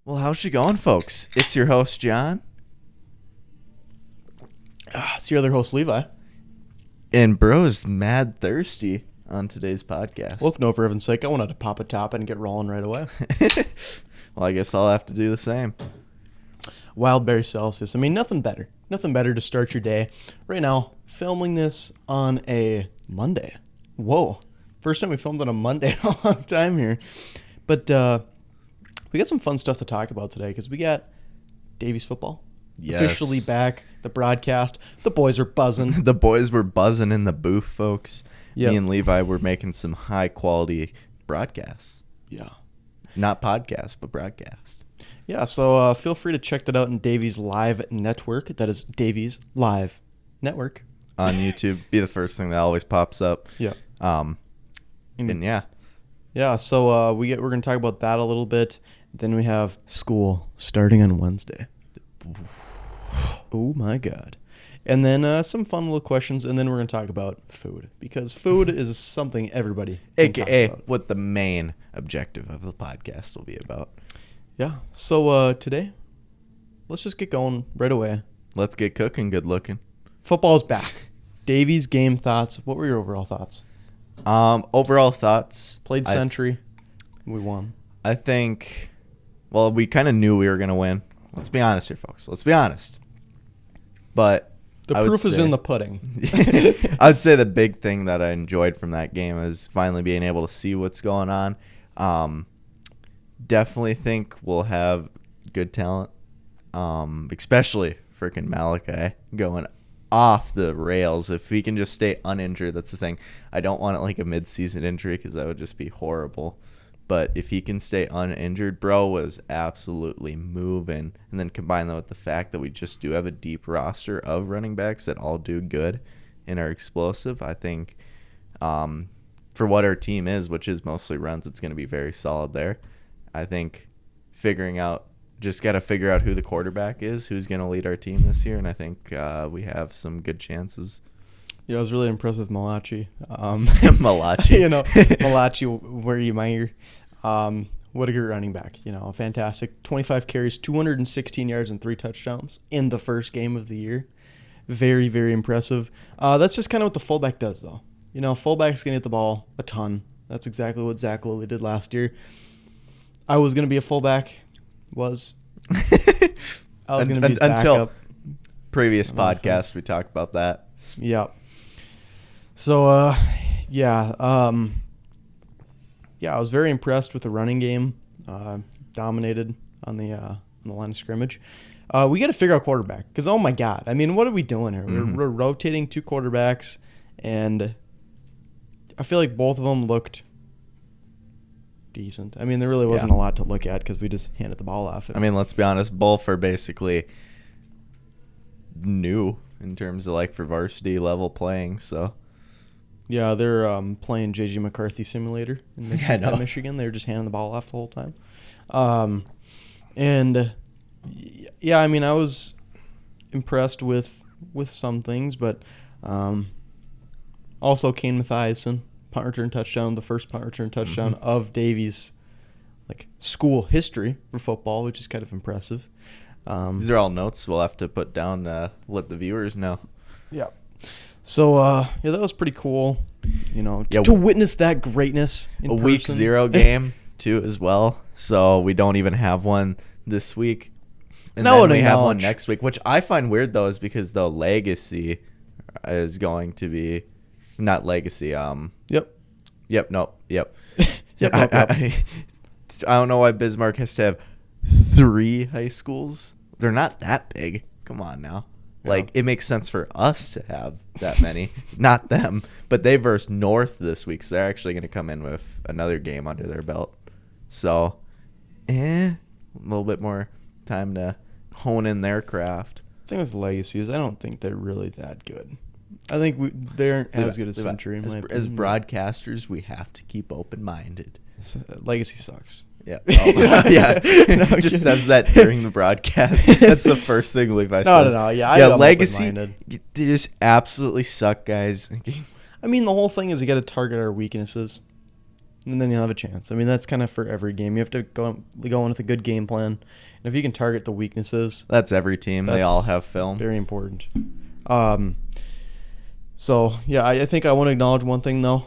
Well, how's she going, folks? It's your host, John. It's your other host, Levi. And bro's mad thirsty on today's podcast. Look, no, for heaven's sake, I wanted to pop a top and get rolling right away. Well, I guess I'll have to do the same. Wildberry Celsius. I mean, nothing better. Nothing better to start your day. Right now, filming this on a Monday. Whoa. First time we filmed on a Monday in a long time here. But we got some fun stuff to talk about today because we got Davies football. Yes. Officially back. The broadcast. The boys are buzzing. The boys were buzzing in the booth, folks. Yep. Me and Levi were making some high-quality broadcasts. Yeah. Not podcasts, but broadcasts. Yeah, so feel free to check that out in Davies Live Network. That is Davies Live Network. On YouTube. Be the first thing that always pops up. Yeah. And yeah. Yeah, so we're going to talk about that a little bit. Then we have school starting on Wednesday. Oh, my God. And then some fun little questions, and then we're going to talk about food. Because food is something everybody can talk AKA about. what the main objective of the podcast will be about. Yeah, so today, let's just get going right away. Let's get cooking, good looking. Football's back. Davies game thoughts. What were your overall thoughts? Overall thoughts. Played Century. We won. I think, well, we kind of knew we were going to win. Let's be honest here, folks. Let's be honest. But The I would proof is say- in the pudding. I would say the big thing that I enjoyed from that game is finally being able to see what's going on. Definitely think we'll have good talent, especially freaking Malachi going off the rails. If he can just stay uninjured, that's the thing. I don't want it like a mid-season injury because that would just be horrible. But if he can stay uninjured, bro was absolutely moving. And then combine that with the fact that we just do have a deep roster of running backs that all do good and are explosive. I think for what our team is, which is mostly runs, it's going to be very solid there. I think just got to figure out who the quarterback is, who's going to lead our team this year. And I think we have some good chances. Yeah, I was really impressed with Malachi. Malachi. Malachi, where you might. What a great running back. Fantastic. 25 carries, 216 yards, and 3 touchdowns in the first game of the year. Very, very impressive. That's just kind of what the fullback does, though. Fullback's going to get the ball a ton. That's exactly what Zach Lilly did last year. I was going to be a fullback. I was going to be his until backup. previous podcast, we talked about that. Yeah. So, I was very impressed with the running game. Dominated on the line of scrimmage. We got to figure out quarterback because, oh my God, I mean, what are we doing here? Mm-hmm. We're rotating 2 quarterbacks, and I feel like both of them looked decent. I mean, there really wasn't a lot to look at because we just handed the ball off. I mean, let's be honest, both are basically new in terms of for varsity level playing, so. Yeah, they're playing J.G. McCarthy Simulator in Michigan. They were just handing the ball off the whole time. I was impressed with some things, but also Kane Mathiasen, punt return touchdown, the first punt return touchdown of Davies' school history for football, which is kind of impressive. These are all notes we'll have to put down to let the viewers know. Yeah. So, that was pretty cool, to witness that greatness in person. Week 0 game, too, as well. So we don't even have one this week. And then we have one next week, which I find weird, though, is because the legacy is going to be not legacy. Yep. I don't know why Bismarck has to have 3 high schools. They're not that big. Come on now. Yeah. It makes sense for us to have that many, not them. But they verse North this week, so they're actually going to come in with another game under their belt. So, a little bit more time to hone in their craft. The thing with legacy is I don't think they're really that good. I think they aren't as good as Century. As broadcasters, we have to keep open-minded. Legacy sucks. Yeah. Yeah. Just says that during the broadcast. That's the first thing Levi says. No. Yeah, Legacy, they just absolutely suck, guys. I mean, the whole thing is you got to target our weaknesses. and then you'll have a chance. I mean, that's kind of for every game. You have to go in with a good game plan. And if you can target the weaknesses. That's every team. They all have film. Very important. So, yeah, I think I want to acknowledge one thing, though.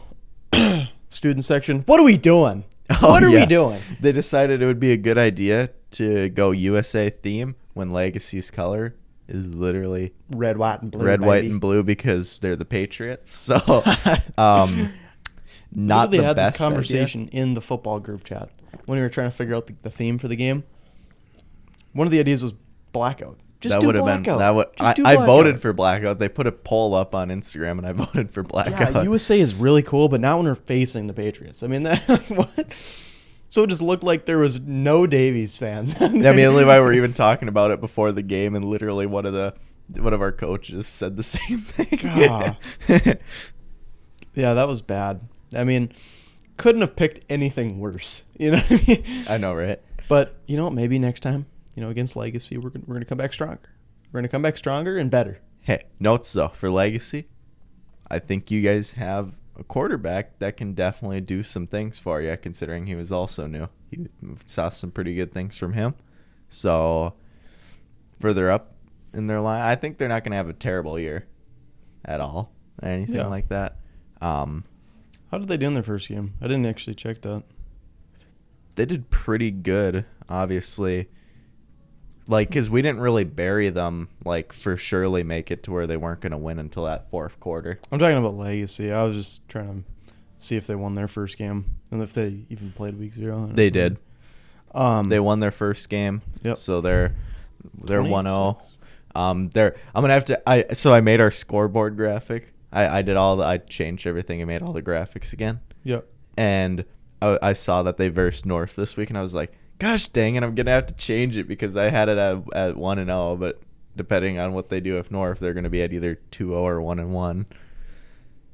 Student section. What are we doing? What are we doing? They decided it would be a good idea to go USA theme when Legacy's color is literally red, white, and blue. White, and blue because they're the Patriots. So, not they the had best this conversation in the football group chat when we were trying to figure out the theme for the game. One of the ideas was blackout. Just do blackout. I voted for blackout. They put a poll up on Instagram, and I voted for blackout. Yeah, USA is really cool, but not when we're facing the Patriots. I mean, what? So it just looked like there was no Davies fans. Yeah, me and Levi were even talking about it before the game, and literally one of our coaches said the same thing. Yeah, that was bad. I mean, couldn't have picked anything worse. You know what I mean? I know, right? But, maybe next time, against Legacy, we're going to come back stronger. We're going to come back stronger and better. Hey, notes, though, for Legacy, I think you guys have a quarterback that can definitely do some things for you, considering he was also new. You saw some pretty good things from him. So, further up in their line, I think they're not going to have a terrible year at all, anything like that. How did they do in their first game? I didn't actually check that. They did pretty good, obviously. Because we didn't really bury them, for surely make it to where they weren't going to win until that fourth quarter. I'm talking about Legacy. I was just trying to see if they won their first game and if they even played week 0. They did. They won their first game. Yep. So they're 1-0. I'm gonna have to. So I made our scoreboard graphic. I changed everything and made all the graphics again. Yep. And I saw that they versed North this week, and I was like, gosh dang it, I'm going to have to change it because I had it at 1-0, but depending on what they do with North, they're going to be at either 2-0 or 1-1.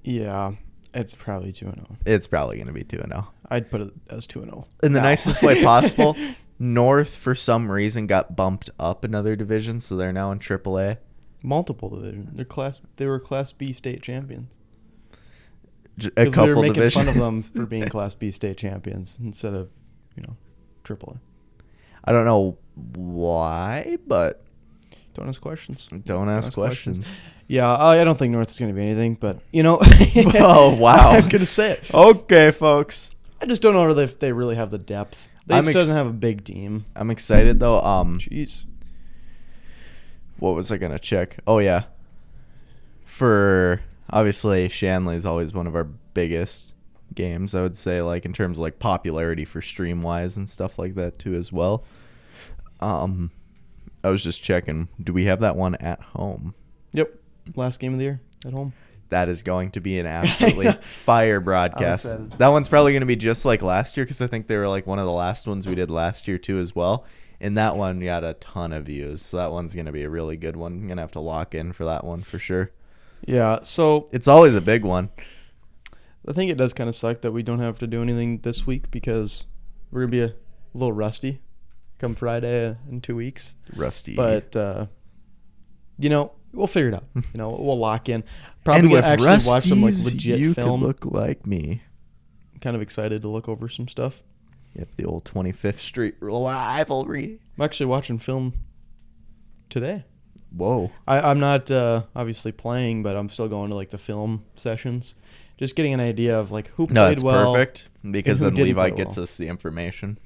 Yeah, it's probably 2-0. It's probably going to be 2-0. I'd put it as 2-0. In the nicest way possible. North, for some reason, got bumped up another division, so they're now in AAA. Multiple division. They were Class B state champions. A couple we were making divisions. fun of them for being Class B state champions instead of, AAA. I don't know why, but don't ask questions. Don't ask questions. Yeah, I don't think North is going to be anything, but Oh wow! I'm going to say it. Okay, folks. I just don't know if they really have the depth. They just doesn't have a big team. I'm excited though. Jeez. What was I gonna check? Oh yeah. For obviously Shanley is always one of our biggest games, I would say, in terms of popularity for stream wise and stuff like that too as well. I was just checking, do we have that one at home? Yep. Last game of the year at home. That is going to be an absolutely fire broadcast. That one's probably going to be just like last year because I think they were one of the last ones we did last year too as well. And that one got a ton of views. So that one's going to be a really good one. I'm going to have to lock in for that one for sure. Yeah, so it's always a big one. I think it does kind of suck that we don't have to do anything this week because we're going to be a little rusty come Friday in 2 weeks. Rusty. But, we'll figure it out. We'll lock in. Probably and actually Rusties, watch some legit you film. Could look like me. I'm kind of excited to look over some stuff. Yep, the old 25th Street rivalry. I'm actually watching film today. Whoa. I'm not obviously playing, but I'm still going to the film sessions. Just getting an idea of who played well. No, that's perfect because then Levi gets well. us the information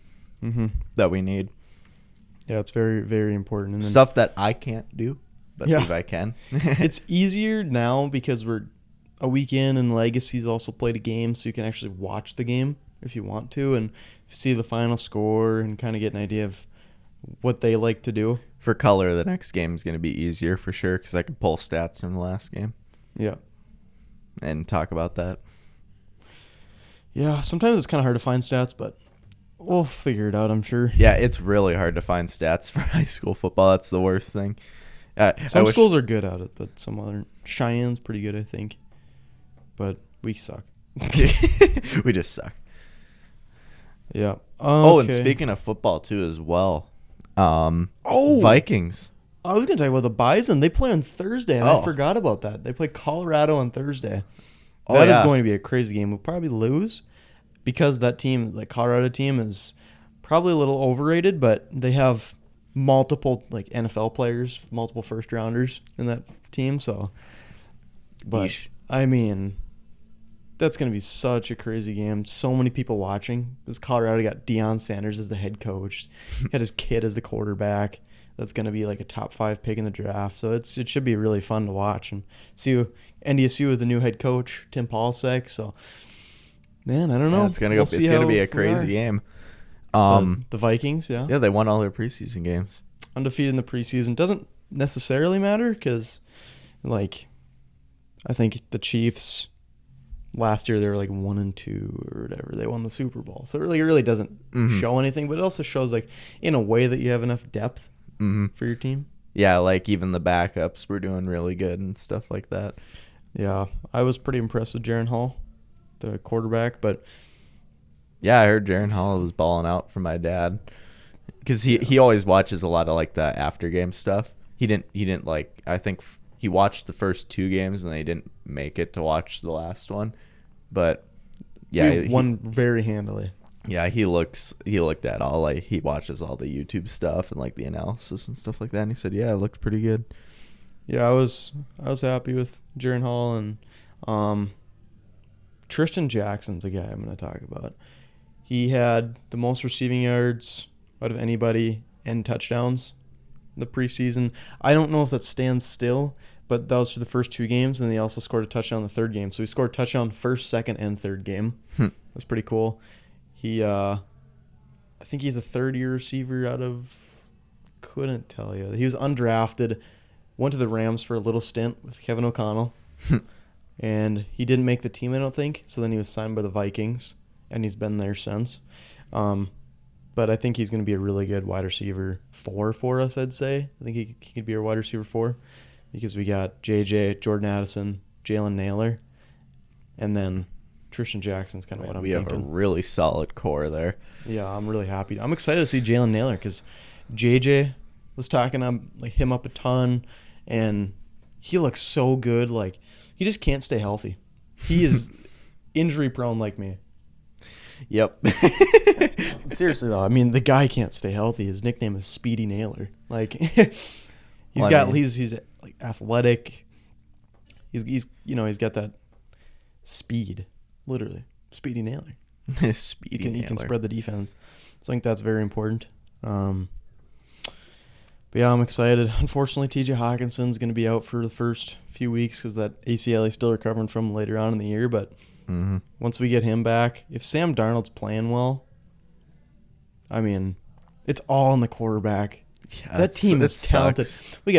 Mm-hmm. that we need. Yeah, it's very, very important. And then, stuff that I can't do, but Levi can. It's easier now because we're a week in and Legacy's also played a game, so you can actually watch the game if you want to and see the final score and kind of get an idea of what they like to do. For color, the next game is going to be easier for sure because I can pull stats from the last game. Yeah. And talk about that. Yeah, sometimes it's kind of hard to find stats, but we'll figure it out, I'm sure. Yeah, it's really hard to find stats for high school football. That's the worst thing. Some schools are good at it, but some other... Cheyenne's pretty good, I think. But we suck. We just suck. Yeah. Okay. Oh, and speaking of football, too, as well. Vikings. I was going to talk about the Bison. They play on Thursday, and I forgot about that. They play Colorado on Thursday. That is going to be a crazy game. We'll probably lose. because that team, like Colorado team, is probably a little overrated, but they have multiple like NFL players, multiple first rounders in that team. So, but Yeesh. I mean, that's going to be such a crazy game. So many people watching. Because Colorado got Deion Sanders as the head coach, had his kid as the quarterback. That's going to be like a top 5 pick in the draft. So it should be really fun to watch and see NDSU with the new head coach Tim Paulsek. So, man, I don't know. Yeah, it's gonna be a crazy game. The Vikings, yeah, they won all their preseason games. undefeated in the preseason. Doesn't necessarily matter because, like, I think the Chiefs last year they were like 1-2 or whatever. They won the Super Bowl, so it really doesn't show anything. But it also shows, like, in a way that you have enough depth for your team. Yeah, like even the backups were doing really good and stuff like that. Yeah, I was pretty impressed with Jaron Hall, the quarterback, but. Yeah, I heard Jaron Hall was balling out for my dad because he always watches a lot of like the after game stuff. He didn't like, I think he watched the first 2 games and they didn't make it to watch the last one, but yeah, he won very handily. Yeah, he looked at all, like he watches all the YouTube stuff and like the analysis and stuff like that, and he said, yeah, it looked pretty good. Yeah, I was happy with Jaron Hall, and Tristan Jackson's a guy I'm going to talk about. He had the most receiving yards out of anybody and touchdowns in the preseason. I don't know if that stands still, but that was for the first 2 games, and he also scored a touchdown in the 3rd game. So he scored a touchdown first, second, and 3rd game. That's pretty cool. He, I think he's a 3rd-year receiver out of, couldn't tell you. He was undrafted, went to the Rams for a little stint with Kevin O'Connell, and he didn't make the team, I don't think. So then he was signed by the Vikings, and he's been there since. But I think he's going to be a really good wide receiver 4 for us, I'd say. I think he could be our wide receiver 4 because we got JJ, Jordan Addison, Jalen Naylor, and then Tristan Jackson's kind of what I'm thinking. We have a really solid core there. Yeah, I'm really happy. I'm excited to see Jalen Naylor because JJ was talking him up a ton, and he looks so good. Like, he just can't stay healthy. He is injury prone like me. Yep. Seriously though, I mean, the guy can't stay healthy. His nickname is Speedy Naylor. Like, he's like athletic. He's got that speed, literally. Speedy Naylor. He can spread the defense. So I think that's very important. But yeah, I'm excited. Unfortunately, TJ Hawkinson's going to be out for the first few weeks because that ACL he's still recovering from later on in the year. But once we get him back, if Sam Darnold's playing well, I mean, it's all in the quarterback. Yeah, that team is talented. We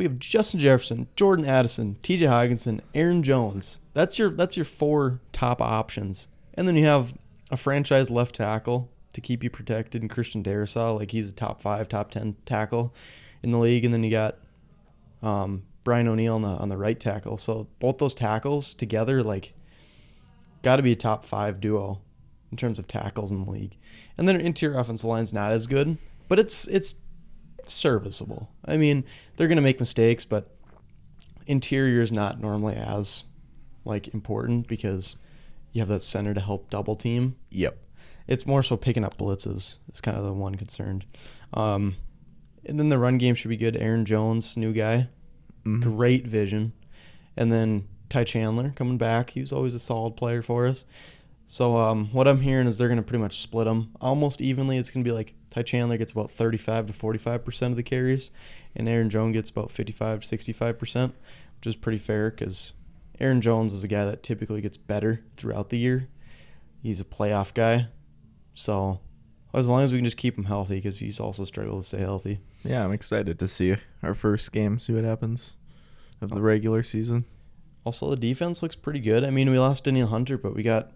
have Justin Jefferson, Jordan Addison, TJ Hawkinson, Aaron Jones. That's your 4 top options. And then you have a franchise left tackle to keep you protected in Christian Darrisaw. Like, he's a top 5, top 10 tackle in the league. And then you got Brian O'Neill on the right tackle. So both those tackles together, like, got to be a top 5 duo in terms of tackles in the league. And then our interior offensive line's not as good, but it's serviceable. I mean, they're going to make mistakes, but interior is not normally as, like, important because you have that center to help double team. Yep. It's more so picking up blitzes is kind of the one concern. And then the run game should be good. Aaron Jones, new guy. Great vision. And then Ty Chandler coming back. He was always a solid player for us. So what I'm hearing is they're going to pretty much split them almost evenly. It's going to be like Ty Chandler gets about 35 to 45% of the carries, and Aaron Jones gets about 55 to 65%, which is pretty fair because Aaron Jones is a guy that typically gets better throughout the year. He's a playoff guy. So as long as we can just keep him healthy, because he's also struggled to stay healthy. Yeah, I'm excited to see our first game, see what happens of the regular season. Also, the defense looks pretty good. I mean, we lost Daniel Hunter, but we got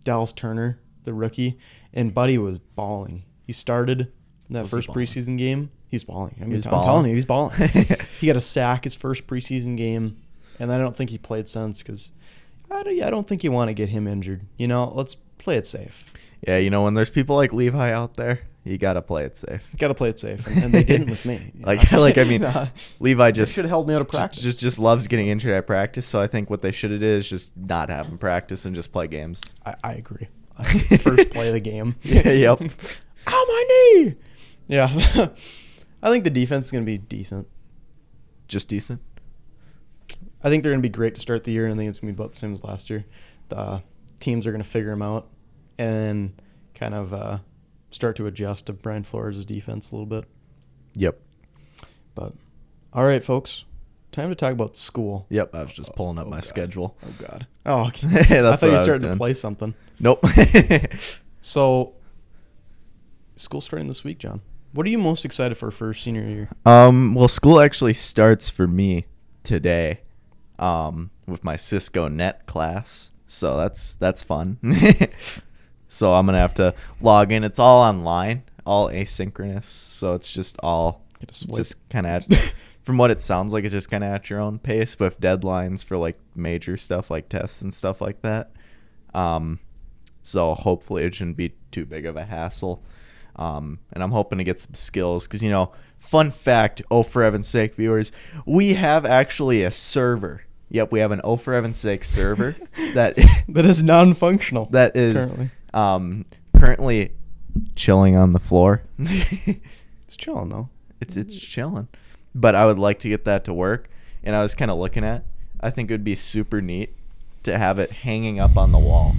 Dallas Turner, the rookie, and Buddy was balling. He started in that first preseason game. He's balling. I mean, I'm telling you, he's balling. He got a sack his first preseason game, and I don't think he played since because I don't think you want to get him injured. You know, let's play it safe. Yeah, you know, when there's people like Levi out there, You got to play it safe. Got to play it safe, and they didn't with me. Levi just should have held me out of practice. Just loves getting injured at practice. So I think what they should have did is just not have him practice and just play games. I agree. First play of the game. Yep. Ow, my knee. Yeah. I think the defense is going to be decent. Just decent. I think they're going to be great to start the year, and I think it's going to be about the same as last year. The teams are going to figure them out and kind of start to adjust to Brian Flores' defense a little bit. Yep. But, all right, folks. Time to talk about school. Yep, I was just pulling up my schedule. Oh, God. Oh, okay. That's I thought you what started to play something. Nope. So, school starting this week, John. What are you most excited for senior year? Well, school actually starts for me today with my Cisco Net class. So that's fun. So I'm going to have to log in. It's all online, all asynchronous. So it's just all just kind of from what it sounds like, it's just kind of at your own pace with deadlines for like major stuff like tests and stuff like that. So hopefully it shouldn't be too big of a hassle. And I'm hoping to get some skills because, fun fact, oh, for heaven's sake, viewers, we have actually a server. Yep, we have an oh, for heaven's sake server that is non-functional. That is currently chilling on the floor. It's chilling, though. It's chilling. But I would like to get that to work. And I was kind of looking at, I think it would be super neat to have it hanging up on the wall.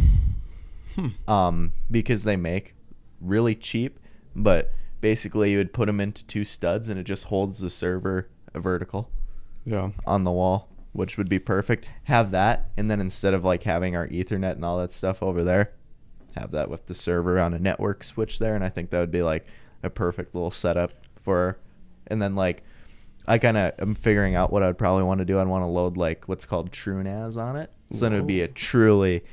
Because they make really cheap, but basically you would put them into two studs and it just holds the server vertical on the wall, which would be perfect. Have that, and then instead of like having our Ethernet and all that stuff over there, have that with the server on a network switch there, and I think that would be like a perfect little setup for. And then like I kind of am figuring out what I'd probably want to do. I'd want to load like what's called TrueNAS on it, so then it would be a truly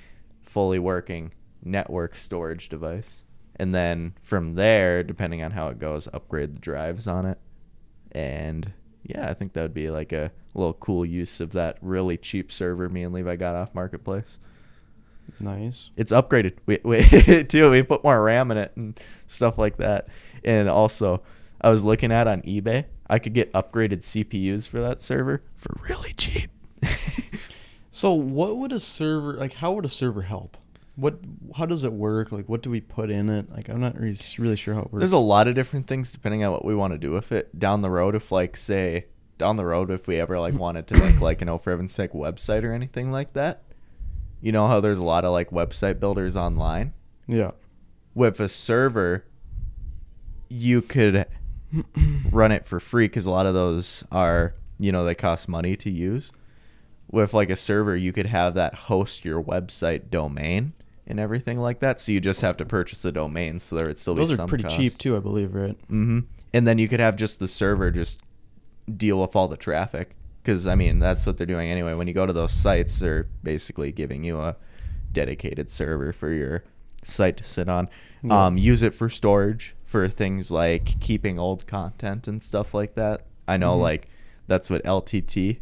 fully working network storage device. And then from there, depending on how it goes, upgrade the drives on it. And yeah, I think that would be like a little cool use of that really cheap server me and Levi got off Marketplace. Nice. It's upgraded. We put more RAM in it and stuff like that. And also, I was looking at on eBay, I could get upgraded CPUs for that server for really cheap. So what would a server, like how would a server help? How does it work? Like, what do we put in it? Like, I'm not really sure how it works. There's a lot of different things depending on what we want to do with it. Down the road, if we ever like wanted to make like an for heaven's sake website or anything like that, you know how there's a lot of like website builders online? Yeah. With a server, you could run it for free because a lot of those are, they cost money to use. With like a server, you could have that host your website domain and everything like that. So you just have to purchase the domain, so there would still be some cost. Those are pretty cheap too, I believe, right? Mm-hmm. And then you could have just the server just deal with all the traffic. Because, that's what they're doing anyway. When you go to those sites, they're basically giving you a dedicated server for your site to sit on. Yeah. Use it for storage, for things like keeping old content and stuff like that. I know, like, that's what LTT,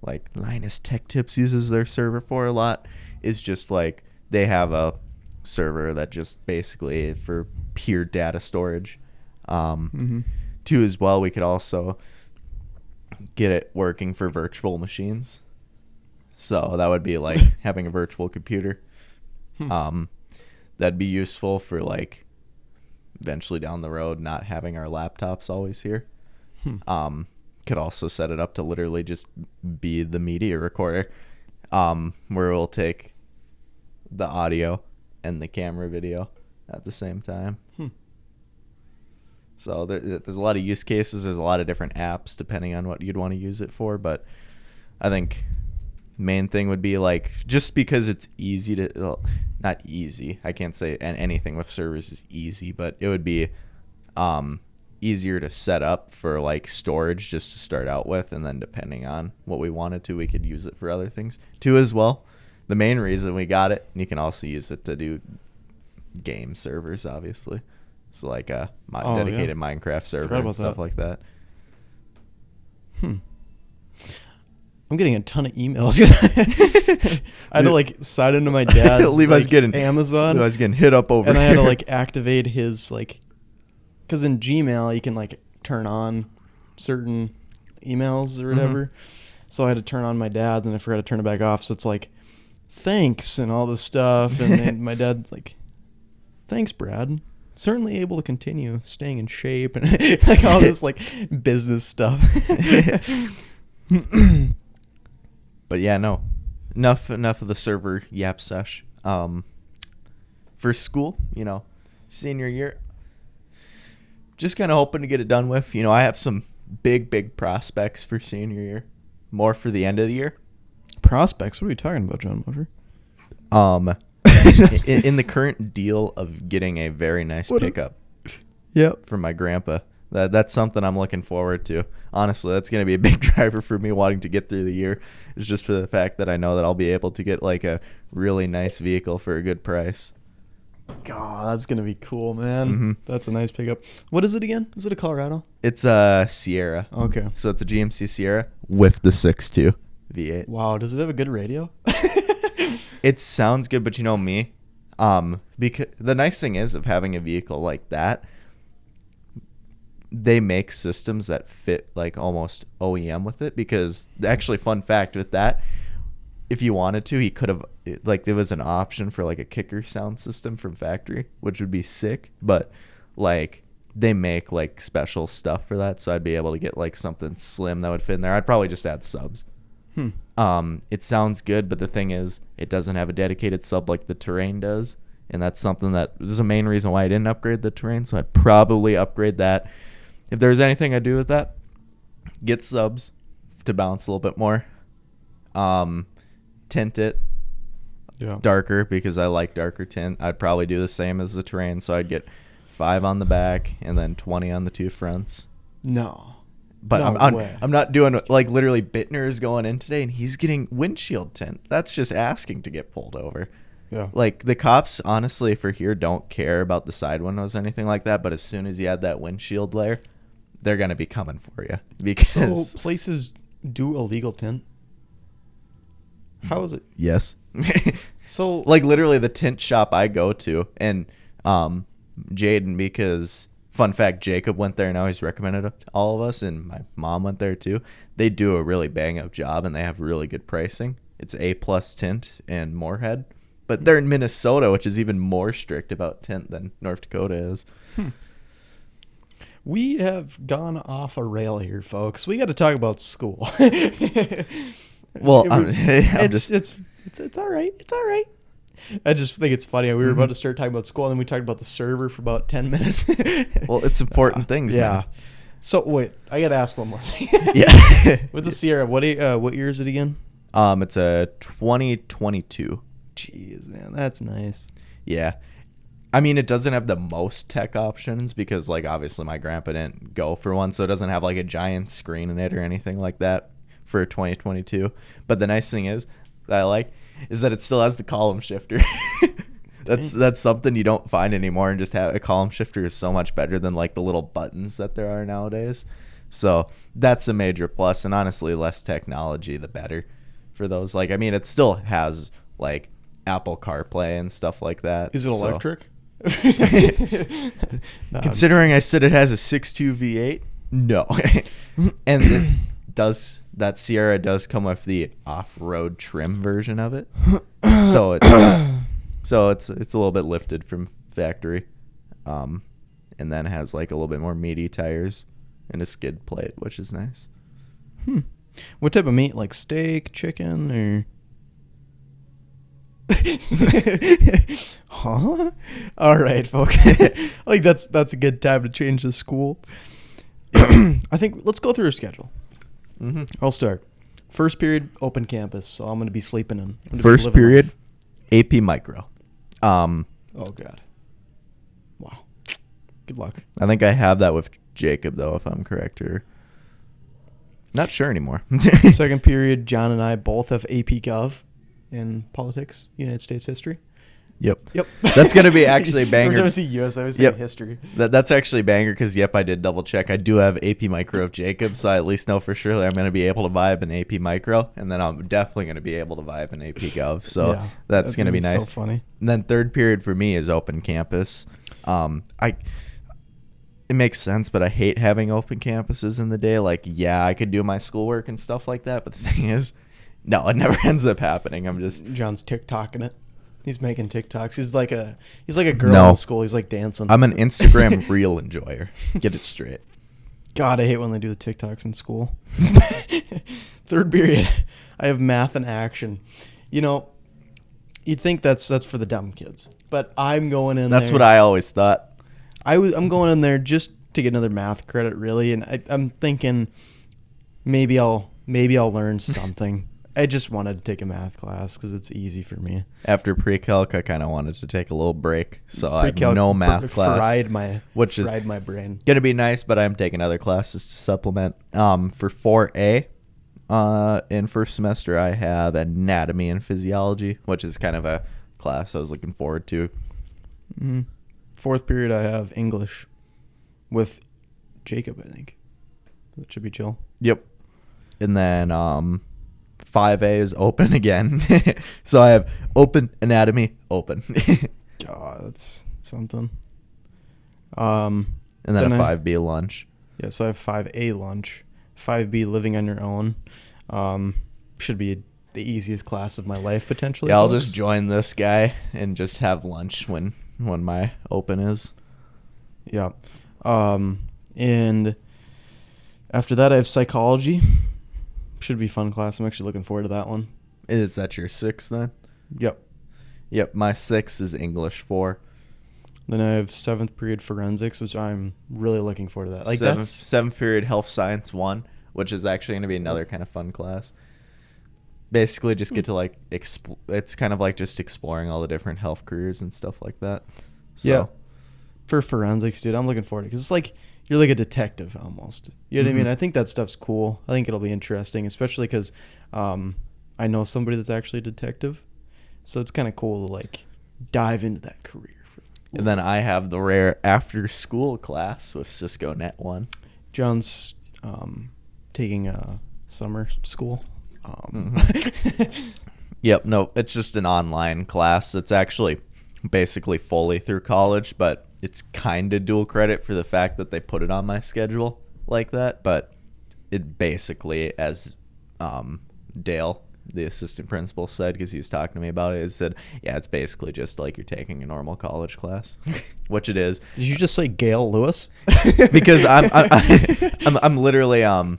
like Linus Tech Tips, uses their server for a lot. Is just like they have a server that just basically for pure data storage. Too, as well, we could also get it working for virtual machines. So that would be like having a virtual computer. That'd be useful for like eventually down the road not having our laptops always here. Could also set it up to literally just be the media recorder, where we'll take the audio and the camera video at the same time. So there's a lot of use cases. There's a lot of different apps depending on what you'd want to use it for. But I think main thing would be like, just because it's easy to, well, not easy, I can't say anything with servers is easy, but it would be easier to set up for like storage just to start out with, and then depending on what we wanted to, we could use it for other things too as well. The main reason we got it, and you can also use it to do game servers, obviously. So like a dedicated Minecraft server and stuff like that. I'm getting a ton of emails. I had to like sign into my dad's Levi's like, getting Amazon. Levi's getting hit up over and here. I had to like activate his like because in Gmail you can like turn on certain emails or whatever. So I had to turn on my dad's, and I forgot to turn it back off. So it's like, thanks and all this stuff, and then my dad's like, thanks, Brad. Certainly able to continue staying in shape and like all this like business stuff. But yeah, no, enough of the server yap sesh. For school, senior year, just kind of hoping to get it done with. I have some big prospects for senior year, more for the end of the year. Prospects? What are we talking about, John Mosher? In the current deal of getting a very nice pickup. Yep. From my grandpa. That's something I'm looking forward to. Honestly, that's going to be a big driver for me wanting to get through the year. It's just for the fact that I know that I'll be able to get like a really nice vehicle for a good price. God, that's going to be cool, man. That's a nice pickup. What is it again? Is it a Colorado? It's a Sierra. Okay. So it's a GMC Sierra with the 6.2 V8. Wow, does it have a good radio? It sounds good, but you know me, because the nice thing is of having a vehicle like that, they make systems that fit like almost OEM with it. Because actually, fun fact with that, if you wanted to, he could have, like, there was an option for like a kicker sound system from factory, which would be sick. But like they make like special stuff for that, so I'd be able to get like something slim that would fit in there. I'd probably just add subs. It sounds good, but the thing is, it doesn't have a dedicated sub like the Terrain does, and that's something that is the main reason why I didn't upgrade the Terrain. So I'd probably upgrade that. If there's anything I do with that, get subs to bounce a little bit more. Tint it darker because I like darker tint. I'd probably do the same as the Terrain, so I'd get 5 on the back and then 20 on the two fronts. No. But I'm not doing, like, literally Bittner is going in today and he's getting windshield tint. That's just asking to get pulled over. Yeah. Like, the cops, honestly, for here don't care about the side windows or anything like that. But as soon as you add that windshield layer, they're going to be coming for you. Because so places do illegal tint? How is it? Yes. So, like, literally the tint shop I go to, and Jaden, because... Fun fact, Jacob went there. Now he's recommended it to all of us, and my mom went there too. They do a really bang-up job, and they have really good pricing. It's A+ tint and Moorhead. But they're in Minnesota, which is even more strict about tint than North Dakota is. We have gone off a rail here, folks. We got to talk about school. Well, it's all right. It's all right. I just think it's funny. We were about to start talking about school, and then we talked about the server for about 10 minutes. Well, it's important things. Yeah. Man. So wait, I got to ask one more thing. Yeah. With the Sierra, what year is it again? It's a 2022. Jeez, man, that's nice. Yeah. I mean, it doesn't have the most tech options because, like, obviously my grandpa didn't go for one, so it doesn't have like a giant screen in it or anything like that for 2022. But the nice thing is that I like is that it still has the column shifter. That's something you don't find anymore, and just have a column shifter is so much better than like the little buttons that there are nowadays. So that's a major plus, and honestly, less technology the better for those. Like, I mean, it still has like Apple CarPlay and stuff like that. Is it electric? No, considering I said it has a 6.2 V8, no. And it does, that Sierra does come with the off-road trim version of it, so it's a little bit lifted from factory, and then has like a little bit more meaty tires and a skid plate, which is nice. What type of meat? Like steak, chicken, or? Huh? All right, folks. Like that's a good time to change the school. I think let's go through our schedule. I'll start. First period, open campus. So I'm going to be sleeping in. First period, AP Micro. Oh God. Wow. Good luck. I think I have that with Jacob though, if I'm correct, or not sure anymore. Second period, John and I both have AP Gov in politics, United States history. Yep. That's going to be actually a banger. Every time I see US, I always think history. That's actually a banger because, I did double check. I do have AP Micro of Jacob, so I at least know for sure that I'm going to be able to vibe an AP Micro, and then I'm definitely going to be able to vibe an AP Gov. So that's going to be nice. So funny. And then third period for me is open campus. it makes sense, but I hate having open campuses in the day. Like, yeah, I could do my schoolwork and stuff like that, but the thing is, no, it never ends up happening. John's TikToking it. He's making TikToks. He's like a girl in school. He's like dancing. I'm an Instagram reel enjoyer. Get it straight. God, I hate when they do the TikToks in school. Third period, I have math and action. You know, you'd think that's for the dumb kids, but I'm going in. That's what I always thought. I'm going in there just to get another math credit, really, and I'm thinking maybe I'll learn something. I just wanted to take a math class because it's easy for me. After pre-calc, I kind of wanted to take a little break, so I had no math class. Fried my brain. Gonna be nice, but I'm taking other classes to supplement. For 4A, in first semester, I have anatomy and physiology, which is kind of a class I was looking forward to. Mm-hmm. Fourth period, I have English with Jacob, I think. That should be chill. Yep. And then 5A is open again. So I have open, anatomy, open. God, that's something. And then a 5B lunch. Yeah, so I have 5A lunch. 5B living on your own. Should be the easiest class of my life, potentially. Yeah, I'll just join this guy and just have lunch when my open is. Yeah. And after that, I have psychology. Should be a fun class. I'm actually looking forward to that one. Is that your 6th then? Yep, my 6 is English 4. Then I have 7th period forensics, which I'm really looking forward to that. Like 7th period health science 1, which is actually going to be another kind of fun class. Basically just get to like it's kind of like just exploring all the different health careers and stuff like that. So. Yeah. For forensics, dude, I'm looking forward to it because it's like you're like a detective almost. You know what I mean? I think that stuff's cool. I think it'll be interesting, especially because I know somebody that's actually a detective. So it's kind of cool to like dive into that career. And then I have the rare after school class with Cisco Net 1. John's taking a summer school. Yep, no, it's just an online class. It's actually basically fully through college, but it's kind of dual credit for the fact that they put it on my schedule like that. But it basically, as Dale, the assistant principal, said, because he was talking to me about it, said, yeah, it's basically just like you're taking a normal college class, which it is. Did you just say Gail Lewis? Because I'm literally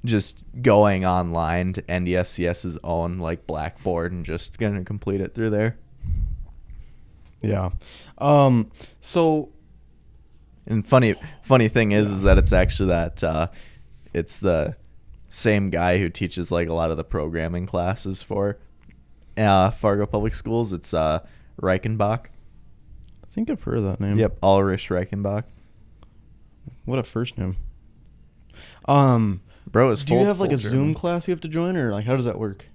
just going online to NDSCS's own like Blackboard and just gonna complete it through there. Yeah. So. And funny thing is that it's actually that it's the same guy who teaches like a lot of the programming classes for Fargo Public Schools. It's Reichenbach. I think I've heard of that name. Yep, Ulrich Reichenbach. What a first name. Bro, is do you have like a Zoom class you have to join, or like how does that work?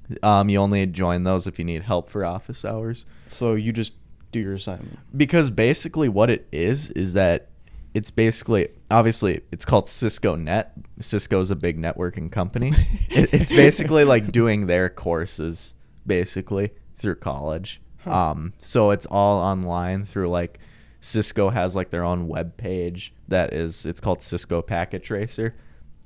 You only join those if you need help for office hours. So you just do your assignment. Because basically what it is that it's basically, obviously it's called Cisco Net. Cisco's a big networking company. It's basically like doing their courses basically through college. So it's all online through like Cisco has like their own web page it's called Cisco Packet Tracer.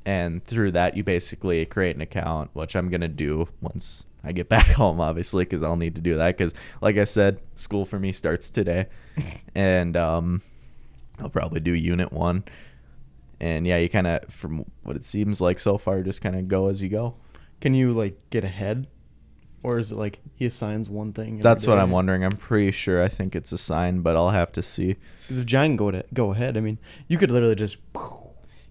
And through that, you basically create an account, which I'm going to do once I get back home, obviously, because I'll need to do that. Because, like I said, school for me starts today. And I'll probably do Unit 1. And, yeah, you kind of, from what it seems like so far, just kind of go as you go. Can you, like, get ahead? Or is it like he assigns one thing? That's what I'm wondering. I'm pretty sure I think it's assigned, but I'll have to see. Because if John go ahead, I mean, you could literally just...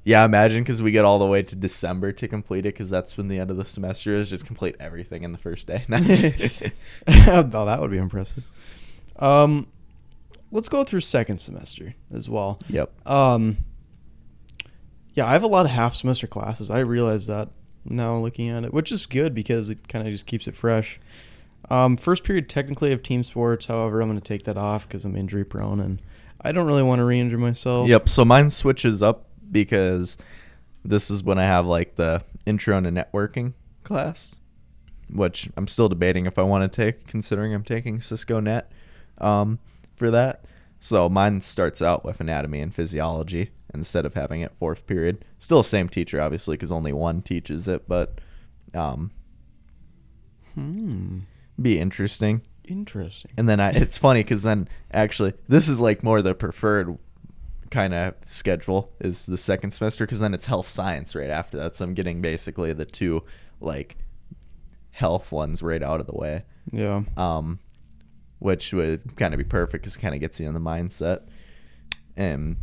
Yeah, imagine because we get all the way to December to complete it because that's when the end of the semester is. Just complete everything in the first day. Oh, that would be impressive. Let's go through second semester as well. Yep. Yeah, I have a lot of half semester classes. I realize that now looking at it, which is good because it kind of just keeps it fresh. First period, technically I have team sports. However, I'm going to take that off because I'm injury prone and I don't really want to re-injure myself. Yep. So mine switches up because this is when I have like the intro to networking class, which I'm still debating if I want to take, considering I'm taking Cisco Net for that. So mine starts out with anatomy and physiology instead of having it fourth period. Still the same teacher, obviously, because only one teaches it, but be interesting. Interesting. And then it's funny because then actually this is like more the preferred kind of schedule is the second semester, because then it's health science right after that. So I'm getting basically the two like health ones right out of the way. Yeah. Which would kind of be perfect because it kind of gets you in the mindset. And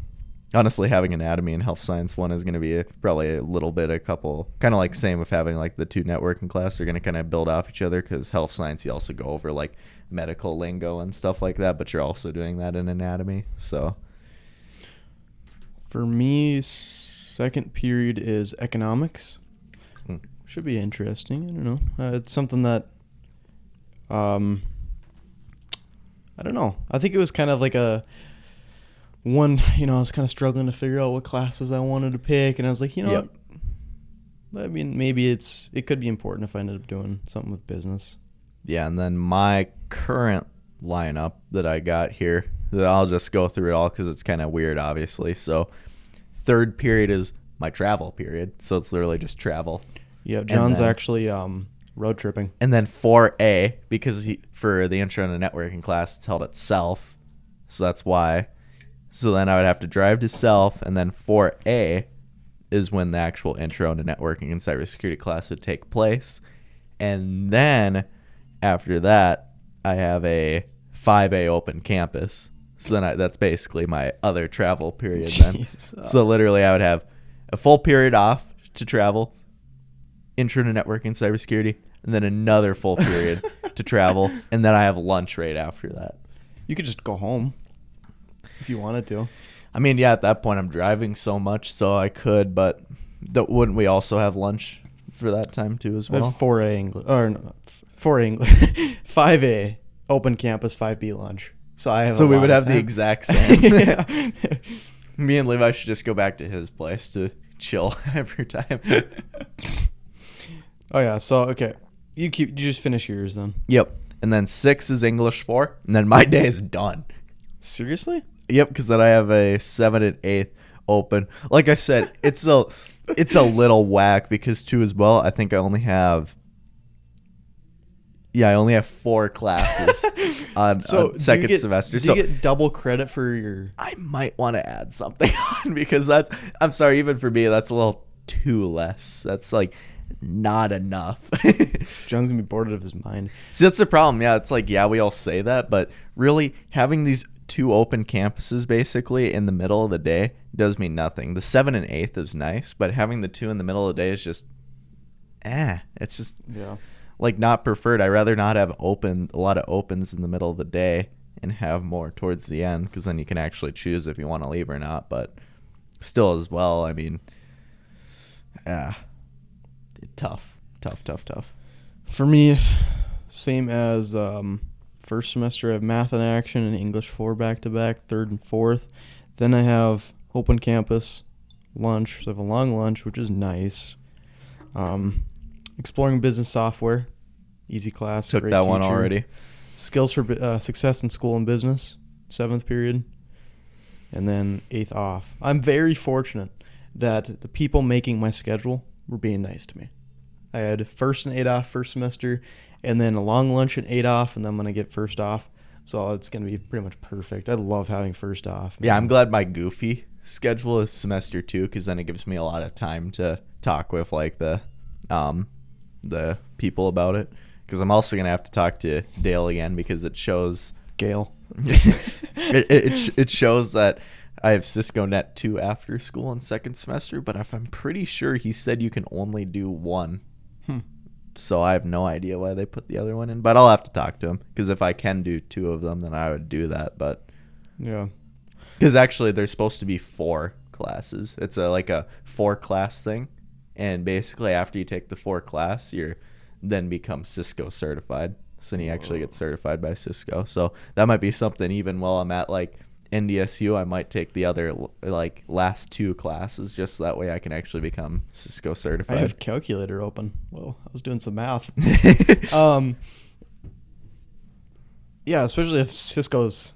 honestly, having anatomy and health science one is going to be probably a little bit, a couple, kind of like same with having like the two networking class. They're going to kind of build off each other because health science, you also go over like medical lingo and stuff like that, but you're also doing that in anatomy. So for me, second period is economics. Should be interesting. I don't know. It's something that, I don't know. I think it was kind of like I was kind of struggling to figure out what classes I wanted to pick, and I was like, what? I mean, maybe it could be important if I ended up doing something with business. Yeah, and then my current lineup that I got here, I'll just go through it all because it's kind of weird, obviously. So third period is my travel period, so it's literally just travel. Yeah, John's actually road tripping. And then 4A, because for the intro to networking class, it's held at Self, so that's why. So then I would have to drive to Self, and then 4A is when the actual intro into networking and cybersecurity class would take place. And then after that, I have a 5A open campus. So then that's basically my other travel period then. Jeez. So literally I would have a full period off to travel, intro to networking cybersecurity, and then another full period to travel, and then I have lunch right after that. You could just go home if you wanted to. I mean, yeah, at that point I'm driving so much, so I could, but wouldn't we also have lunch for that time too as well? 4A English, or no, 4A English, 5A open campus, 5B lunch. So we would have the exact same. Me and Levi should just go back to his place to chill every time. Oh yeah, so okay, you just finish yours then. Yep, and then 6 is English 4, and then my day is done. Seriously? Yep, because then I have a 7 and 8 open. Like I said, it's a little whack because too as well. I think I only have 4 classes on second semester. Do you get double credit for your? I might want to add something on because I'm sorry, even for me, that's a little too less. That's like not enough. John's gonna be bored out of his mind. See, that's the problem. Yeah, it's like, yeah, we all say that, but really having these 2 open campuses basically in the middle of the day does mean nothing. The 7 and 8 is nice, but having the 2 in the middle of the day is just, it's just like not preferred. I'd rather not have a lot of opens in the middle of the day and have more towards the end, because then you can actually choose if you want to leave or not. But still as well, I mean, tough. For me, same as first semester, I have math and action and English 4 back-to-back, third and fourth. Then I have open campus lunch, so I have a long lunch, which is nice. Exploring business software, easy class. Took that one already. Skills for success in school and business, 7th period. And then 8th off. I'm very fortunate that the people making my schedule were being nice to me. I had first and 8 off first semester, and then a long lunch and 8 off, and then I'm going to get first off. So it's going to be pretty much perfect. I love having first off. Man. Yeah, I'm glad my goofy schedule is semester 2, because then it gives me a lot of time to talk with like the people about it. Because I'm also going to have to talk to Dale again, because it shows Gail. it shows that I have Cisco Net 2 after school in second semester, but if I'm pretty sure he said you can only do 1. So I have no idea why they put the other one in, but I'll have to talk to him, because if I can do 2 of them, then I would do that. But yeah, because actually there's supposed to be 4 classes. It's like a 4 class thing, and basically after you take the 4 class, you're then become Cisco certified. So then you actually get certified by Cisco. So that might be something. Even while I'm at like NDSU, I might take the other like last 2 classes, just so that way I can actually become Cisco certified. I have calculator open. Well, I was doing some math. Yeah, especially if Cisco's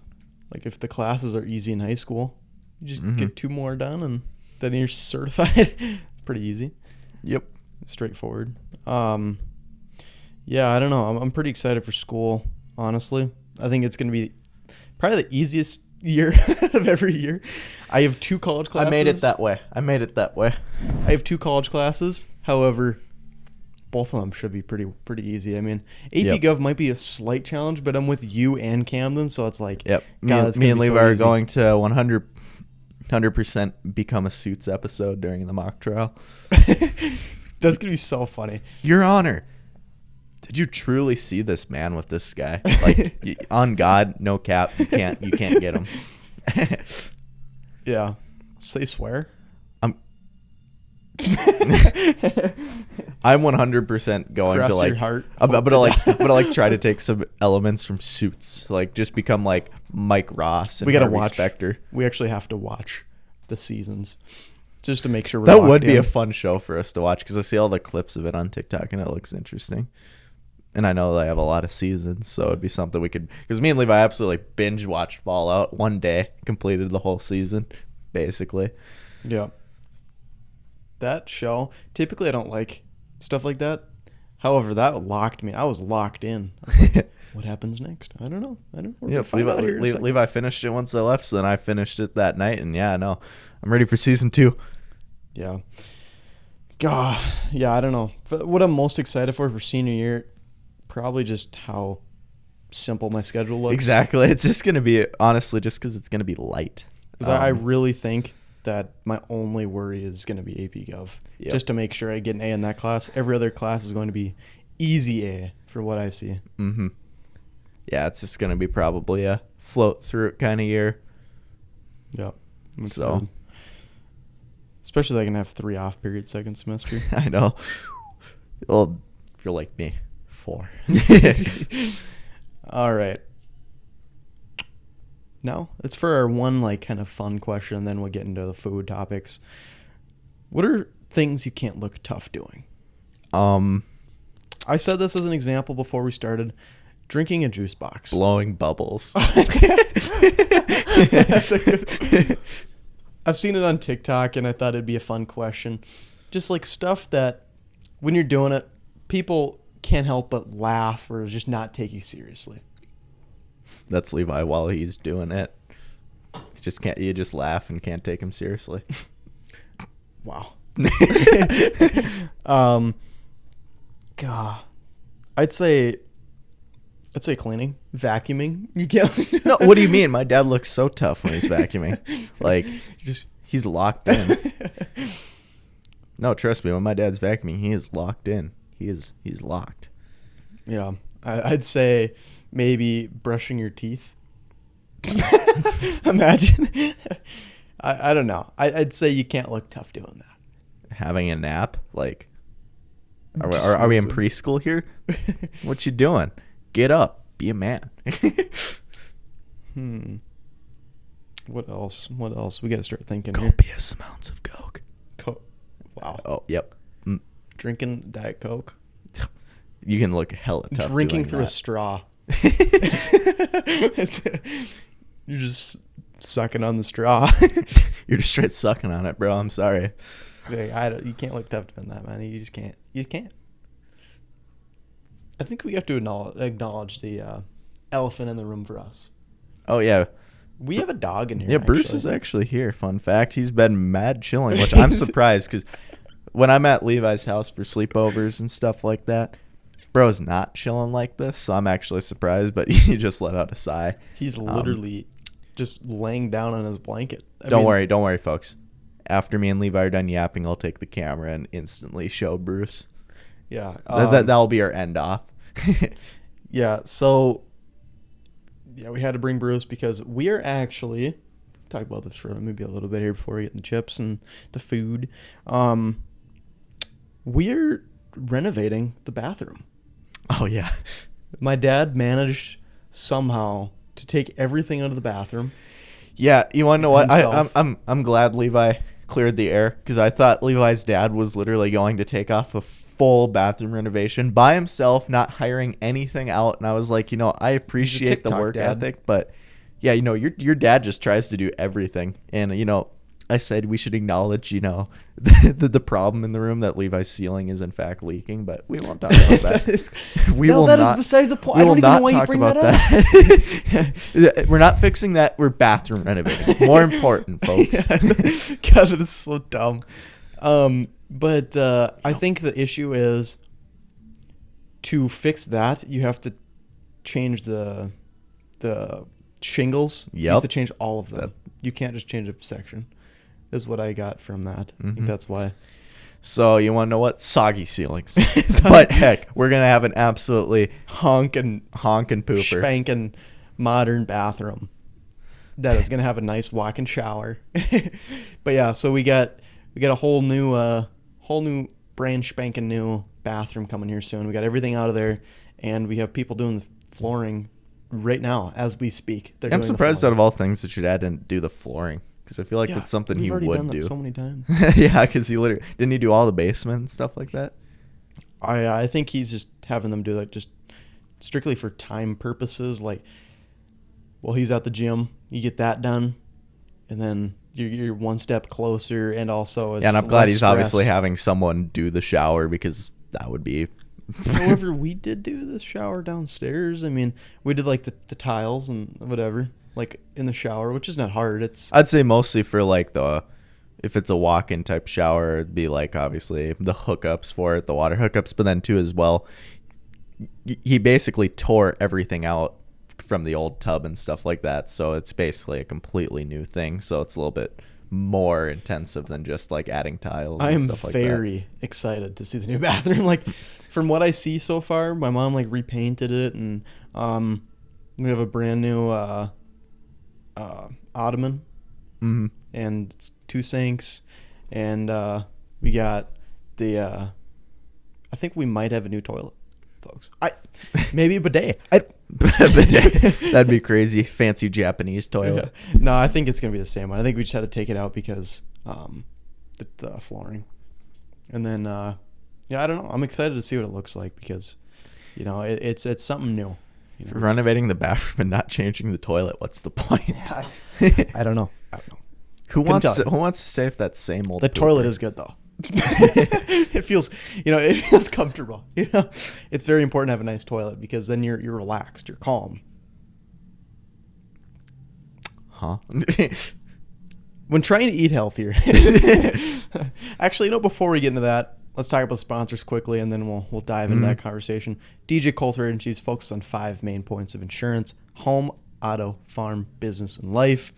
Like if the classes are easy in high school, you just get 2 more done and then you're certified. Pretty easy. Yep. Straightforward. Yeah, I don't know. I'm pretty excited for school, honestly. I think it's going to be probably the easiest year of every year. I have 2 college classes. I made it that way. I have 2 college classes. However, both of them should be pretty easy. I mean, AP Gov might be a slight challenge, but I'm with you and Camden, so it's like, yep. God, Me and Levi are going to 100% become a Suits episode during the mock trial. That's going to be so funny. Your Honor, did you truly see this man with this guy? Like, on God, no cap, you can't get him. Yeah. Say swear. I'm 100% going Cross to like your heart. but try to take some elements from Suits, like just become like Mike Ross and we gotta Harvey watch. Specter. We actually have to watch the seasons just to make sure we're That locked would be in. a fun show for us to watch because I see all the clips of it on TikTok and it looks interesting. And I know they have a lot of seasons, so it'd be something we could. Because me and Levi absolutely binge watched Fallout one day, completed the whole season, basically. Yeah. That show, typically I don't like stuff like that. However, that locked me. I was locked in. I was like, what happens next? I don't know. We're gonna find out here in a second. Levi finished it once I left, so then I finished it that night. And yeah, no, I'm ready for season 2. Yeah. God, yeah, I don't know. What I'm most excited for senior year, probably just how simple my schedule looks. Exactly. It's just going to be, honestly, just because it's going to be light. Because I really think that my only worry is going to be AP Gov. Yep. Just to make sure I get an A in that class. Every other class is going to be easy A for what I see. Mm-hmm. Yeah, it's just going to be probably a float through it kind of year. Yep. So, especially I can have 3 off periods second semester. I know. Well, if you're like me, 4. All right. Now, it's for our one like kind of fun question, and then we'll get into the food topics. What are things you can't look tough doing? I said this as an example before we started. Drinking a juice box. Blowing bubbles. That's a good. I've seen it on TikTok, and I thought it'd be a fun question. Just like stuff that, when you're doing it, people can't help but laugh or just not take you seriously. That's Levi while he's doing it. You just laugh and can't take him seriously. Wow. God, I'd say cleaning, vacuuming. You can't. No, what do you mean? My dad looks so tough when he's vacuuming. Like, he's locked in. No, trust me. When my dad's vacuuming, he is locked in. He's locked. Yeah, I'd say maybe brushing your teeth. Imagine. I don't know. I'd say you can't look tough doing that. Having a nap, like, are we in preschool here? What you doing? Get up, be a man. What else? We got to start thinking. Copious amounts of Coke. Wow. Oh, yep. Drinking Diet Coke. You can look hella tough. Drinking through a straw. You're just sucking on the straw. You're just straight sucking on it, bro. I'm sorry. You can't look tough doing that, man. You just can't. I think we have to acknowledge the elephant in the room for us. Oh, yeah. We have a dog in here. Yeah, Bruce is actually here. Fun fact. He's been mad chilling, which I'm surprised because when I'm at Levi's house for sleepovers and stuff like that, bro's not chilling like this, so I'm actually surprised, but he just let out a sigh. He's literally just laying down on his blanket. Don't worry, folks. After me and Levi are done yapping, I'll take the camera and instantly show Bruce. Yeah. That'll be our end off. Yeah, so yeah, we had to bring Bruce because we are actually talk about this for maybe a little bit here before we get the chips and the food. We're renovating the bathroom. Oh yeah. My dad managed somehow to take everything out of the bathroom. Yeah, you want to know what? I'm glad Levi cleared the air because I thought Levi's dad was literally going to take off a full bathroom renovation by himself, not hiring anything out. And I was like, I appreciate the work ethic, but yeah, your dad just tries to do everything. And, I said we should acknowledge, the problem in the room that Levi's ceiling is in fact leaking, but we won't talk about that. That is besides the point. I don't even know why you bring that up. We're not fixing that. We're bathroom renovating. More important, folks. God, that is so dumb. But I think the issue is to fix that, you have to change the shingles. Yep. You have to change all of them. You can't just change a section. Is what I got from that. I think that's why. So you want to know what? Soggy ceilings. But heck, we're gonna have an absolutely honkin' pooper, spanking modern bathroom that is gonna have a nice walk-in shower. But yeah, so we got a whole new brand spanking new bathroom coming here soon. We got everything out of there, and we have people doing the flooring right now as we speak. I'm surprised out of all things that your dad didn't do the flooring. Because I feel like that's something he would do. We've already done that so many times. Yeah, because didn't he do all the basement and stuff like that? I think he's just having them do that just strictly for time purposes. Like, well, he's at the gym, you get that done, and then you're one step closer, and also it's and I'm glad he's stress. obviously having someone do the shower because that would be. However, we did do the shower downstairs. I mean, we did like the tiles and whatever. Like in the shower, which is not hard. I'd say mostly for like if it's a walk-in type shower, it'd be like obviously the hookups for it, the water hookups, but then too as well, he basically tore everything out from the old tub and stuff like that. So it's basically a completely new thing. So it's a little bit more intensive than just like adding tiles. I and am stuff like very excited to see the new bathroom. Like from what I see so far, my mom like repainted it, and we have a brand new ottoman, and it's 2 sinks, and we got the I think we might have a new toilet, folks. Maybe a bidet. Bidet. That'd be crazy. Fancy Japanese toilet. Yeah. No, I think it's gonna be the same one. I think we just had to take it out because the flooring, and then I don't know. I'm excited to see what it looks like because it's something new. Renovating the bathroom and not changing the toilet, what's the point? Yeah. I don't know. Who wants to stay with that same old The toilet is good though. It feels comfortable. It's very important to have a nice toilet because then you're relaxed, you're calm. Huh? When trying to eat healthier. Actually, before we get into that, let's talk about the sponsors quickly, and then we'll dive into that conversation. DJ Colter Agencies focuses on 5 main points of insurance: home, auto, farm, business, and life.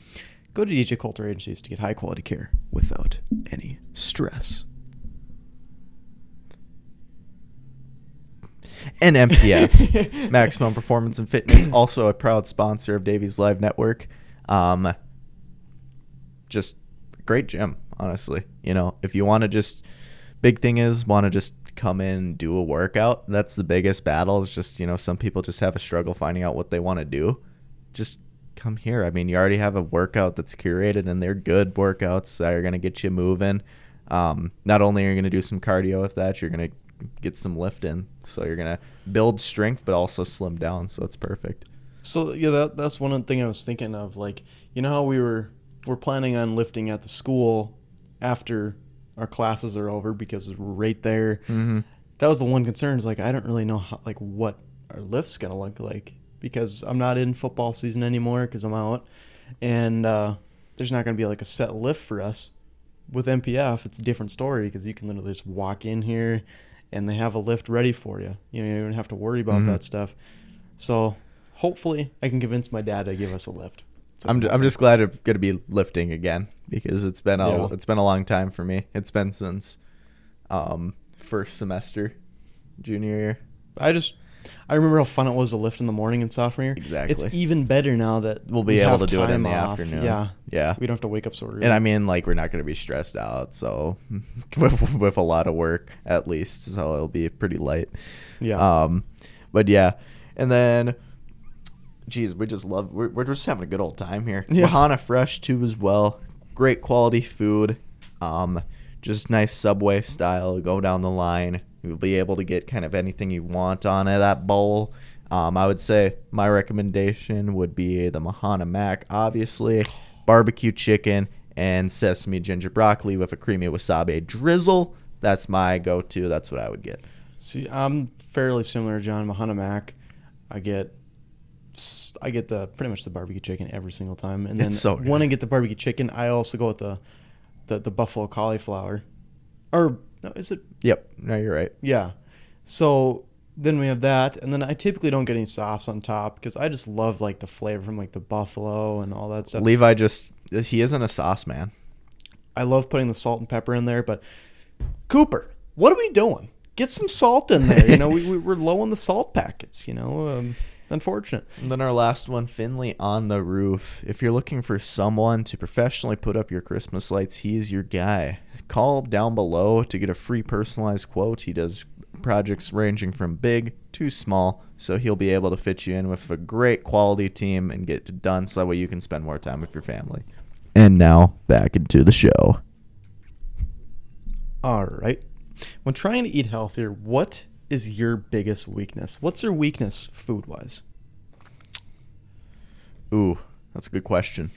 Go to DJ Colter Agencies to get high-quality care without any stress. And MPF, Maximum Performance and Fitness, also a proud sponsor of Davies Live Network. Just great gym, honestly. If you want to just... Big thing is want to just come in and do a workout. That's the biggest battle. It's just, some people just have a struggle finding out what they want to do. Just come here. I mean, you already have a workout that's curated, and they're good workouts that are going to get you moving. Not only are you going to do some cardio with that, you're going to get some lift in. So you're going to build strength, but also slim down. So it's perfect. So that's one thing I was thinking of. Like, how we're planning on lifting at the school after our classes are over because we're right there. Mm-hmm. That was the one concern. Is like I don't really know what our lift's gonna look like because I'm not in football season anymore because I'm out, and there's not gonna be like a set lift for us. With MPF, it's a different story because you can literally just walk in here, and they have a lift ready for you. You don't have to worry about that stuff. So hopefully, I can convince my dad to give us a lift. So I'm just glad I'm gonna be lifting again because it's been a long time for me. It's been since first semester, junior year. I remember how fun it was to lift in the morning in sophomore year. Exactly. It's even better now that we'll be able to do it in the off. afternoon. Yeah. We don't have to wake up so early. And I mean, we're not gonna be stressed out, so with a lot of work at least, so it'll be pretty light. Yeah. But yeah, and then. Geez, we're just having a good old time here. Yeah. Mahana Fresh too as well. Great quality food. Just nice Subway style. Go down the line. You'll be able to get kind of anything you want on that bowl. I would say my recommendation would be the Mahana Mac, obviously, barbecue chicken, and sesame ginger broccoli with a creamy wasabi drizzle. That's my go-to. That's what I would get. See, I'm fairly similar to John. Mahana Mac, I get the pretty much the barbecue chicken every single time, and then when I get the barbecue chicken, I also go with the buffalo cauliflower, or no, is it? Yep. No, you're right. Yeah. So then we have that, and then I typically don't get any sauce on top because I just love like the flavor from like the buffalo and all that stuff. Levi he isn't a sauce man. I love putting the salt and pepper in there, but Cooper, what are we doing? Get some salt in there. You know, we're low on the salt packets. You know, unfortunate. And then our last one, Finley On The Roof. If you're looking for someone to professionally put up your Christmas lights, he's your guy. Call down below to get a free personalized quote. He does projects ranging from big to small, so he'll be able to fit you in with a great quality team and get it done so that way you can spend more time with your family. And now, back into the show. All right. When trying to eat healthier, what is your biggest weakness? What's your weakness food-wise? Ooh, that's a good question.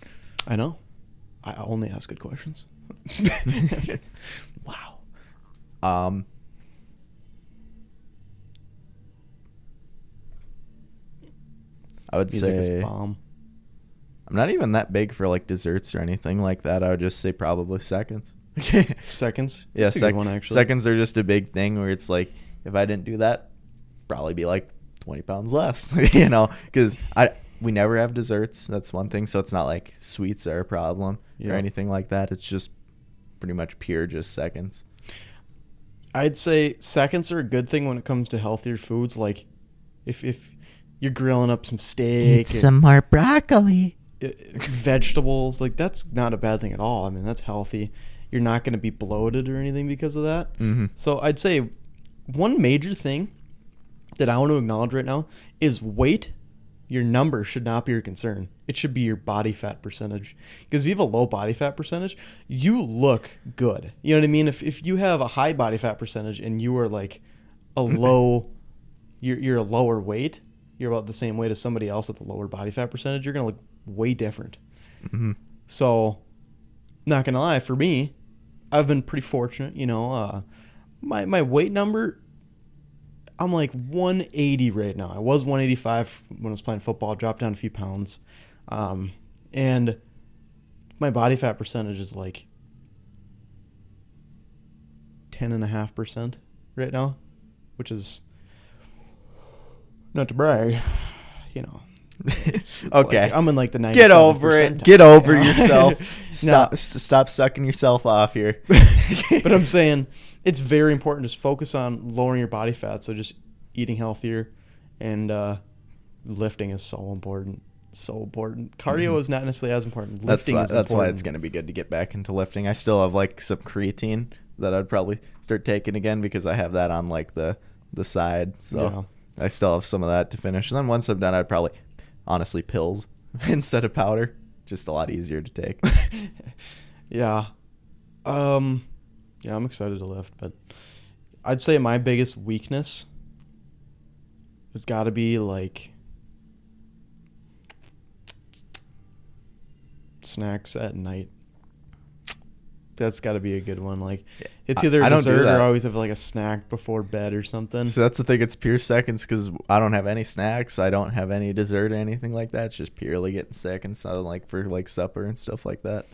I know. I only ask good questions. Wow. I would say bomb. I'm not even that big for like desserts or anything like that. I would just say probably seconds. Seconds? Yeah, that's a good one, actually. Seconds are just a big thing where it's like, if I didn't do that, probably be like 20 pounds less, you know, because we never have desserts. That's one thing. So it's not like sweets are a problem or anything like that. It's just pretty much pure just seconds. I'd say seconds are a good thing when it comes to healthier foods. Like if you're grilling up some steak, some more broccoli, vegetables, like that's not a bad thing at all. I mean, that's healthy. You're not going to be bloated or anything because of that. Mm-hmm. So I'd say one major thing that I want to acknowledge right now is weight. Your number should not be your concern. It should be your body fat percentage. Because if you have a low body fat percentage, you look good. You know what I mean? If you have a high body fat percentage and you are like a low, you're a lower weight, you're about the same weight as somebody else with a lower body fat percentage, you're going to look way different. Mm-hmm. So, not going to lie, for me, I've been pretty fortunate. You know, my weight number, I'm like 180 right now. I was 185 when I was playing football. I dropped down a few pounds. And my body fat percentage is like 10.5% right now, which is, not to brag, you know. It's okay. Like I'm in like the 97th Get over it. percentile, Get over you know? yourself. Stop sucking yourself off here. But I'm saying it's very important. Just focus on lowering your body fat. So just eating healthier and lifting is so important. So important. Cardio is not necessarily as important. Lifting is important. That's why it's going to be good to get back into lifting. I still have like some creatine that I'd probably start taking again because I have that on like the side. So I still have some of that to finish. And then once I'm done, I'd probably honestly pills instead of powder. Just a lot easier to take. Yeah. I'm excited to lift, but I'd say my biggest weakness has got to be like snacks at night. That's got to be a good one. Like, it's either a dessert or I always have like a snack before bed or something. So that's the thing. It's pure seconds because I don't have any snacks. I don't have any dessert or anything like that. It's just purely getting seconds. I don't like for like supper and stuff like that.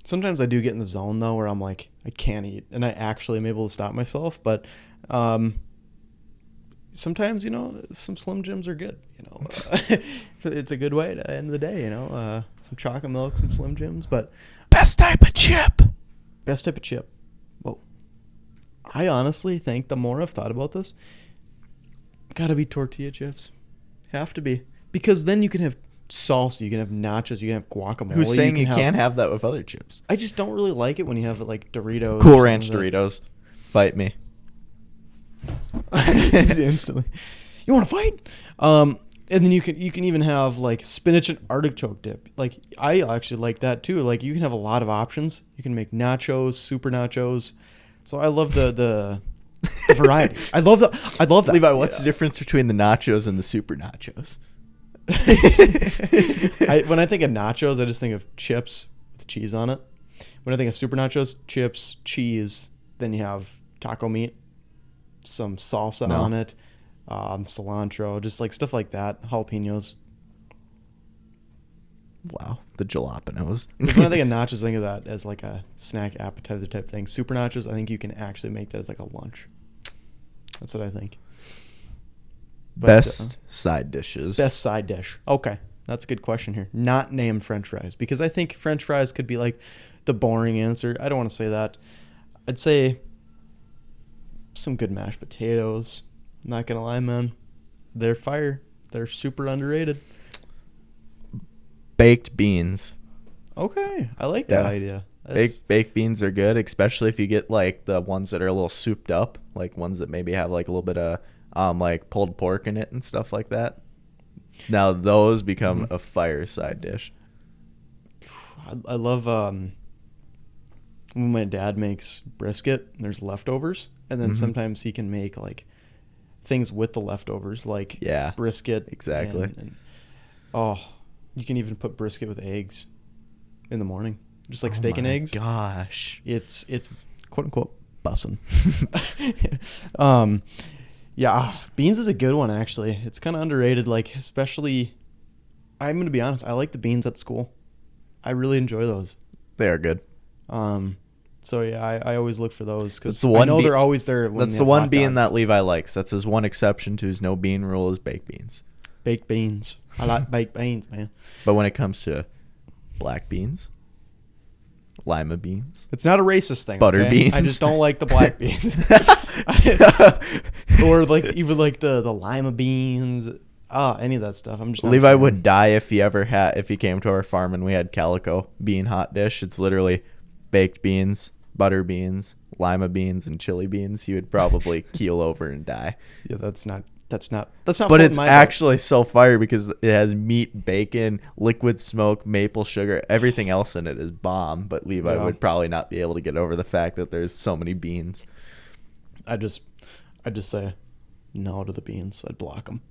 Sometimes I do get in the zone though where I'm like, I can't eat, and I actually am able to stop myself. But sometimes, you know, some Slim Jims are good. You know, so it's a good way to end the day. You know, some chocolate milk, some Slim Jims, but best type of chip. Best type of chip. Well, I honestly think the more I've thought about this, gotta be tortilla chips. Have to be. Because then you can have salsa, you can have nachos, you can have guacamole. Who's saying you can't have that with other chips? I just don't really like it when you have like Doritos. Cool Ranch Doritos. Fight me. Instantly. You want to fight? And then you can even have like spinach and artichoke dip. Like I actually like that too. Like you can have a lot of options. You can make nachos, super nachos. So I love the The variety. I love that. Levi, what's the difference between the nachos and the super nachos? When I think of nachos, I just think of chips with cheese on it. When I think of super nachos, chips, cheese, then you have taco meat, some salsa on it, cilantro, just like stuff like that, jalapenos. Wow, the jalapenos. When I think of nachos, I think of that as like a snack appetizer type thing. Super nachos, I think you can actually make that as like a lunch. That's what I think. But, Best side dishes. Best side dish. Okay, that's a good question here. Not named French fries, because I think French fries could be like the boring answer. I don't want to say that. I'd say some good mashed potatoes. I'm not gonna lie, man. They're fire. They're super underrated. Baked beans. Okay, I like that idea. Baked beans are good, especially if you get like the ones that are a little souped up, like ones that maybe have like a little bit of like pulled pork in it and stuff like that. Now those become a fire side dish. I love when my dad makes brisket. There's leftovers, and then sometimes he can make like things with the leftovers, like brisket. Exactly. And you can even put brisket with eggs in the morning, just like steak and eggs. Gosh, it's quote unquote bussin'. Beans is a good one actually. It's kind of underrated, like especially. I'm gonna be honest. I like the beans at school. I really enjoy those. They are good. So yeah, I always look for those because the I know they're always there. When that's the one bean that Levi likes. That's his one exception to his no bean rule is baked beans. Baked beans. I like baked beans, man. But when it comes to black beans, lima beans, it's not a racist thing. Butter beans. I just don't like the black beans, or like even like the lima beans. Any of that stuff. I'm just not Levi would die if he came to our farm and we had calico bean hot dish. It's literally baked beans, butter beans, lima beans, and chili beans. He would probably keel over and die. Yeah, that's not. But it's actually so fire because it has meat, bacon, liquid smoke, maple sugar. Everything else in it is bomb. But Levi would probably not be able to get over the fact that there's so many beans. I just say no to the beans. I'd block them.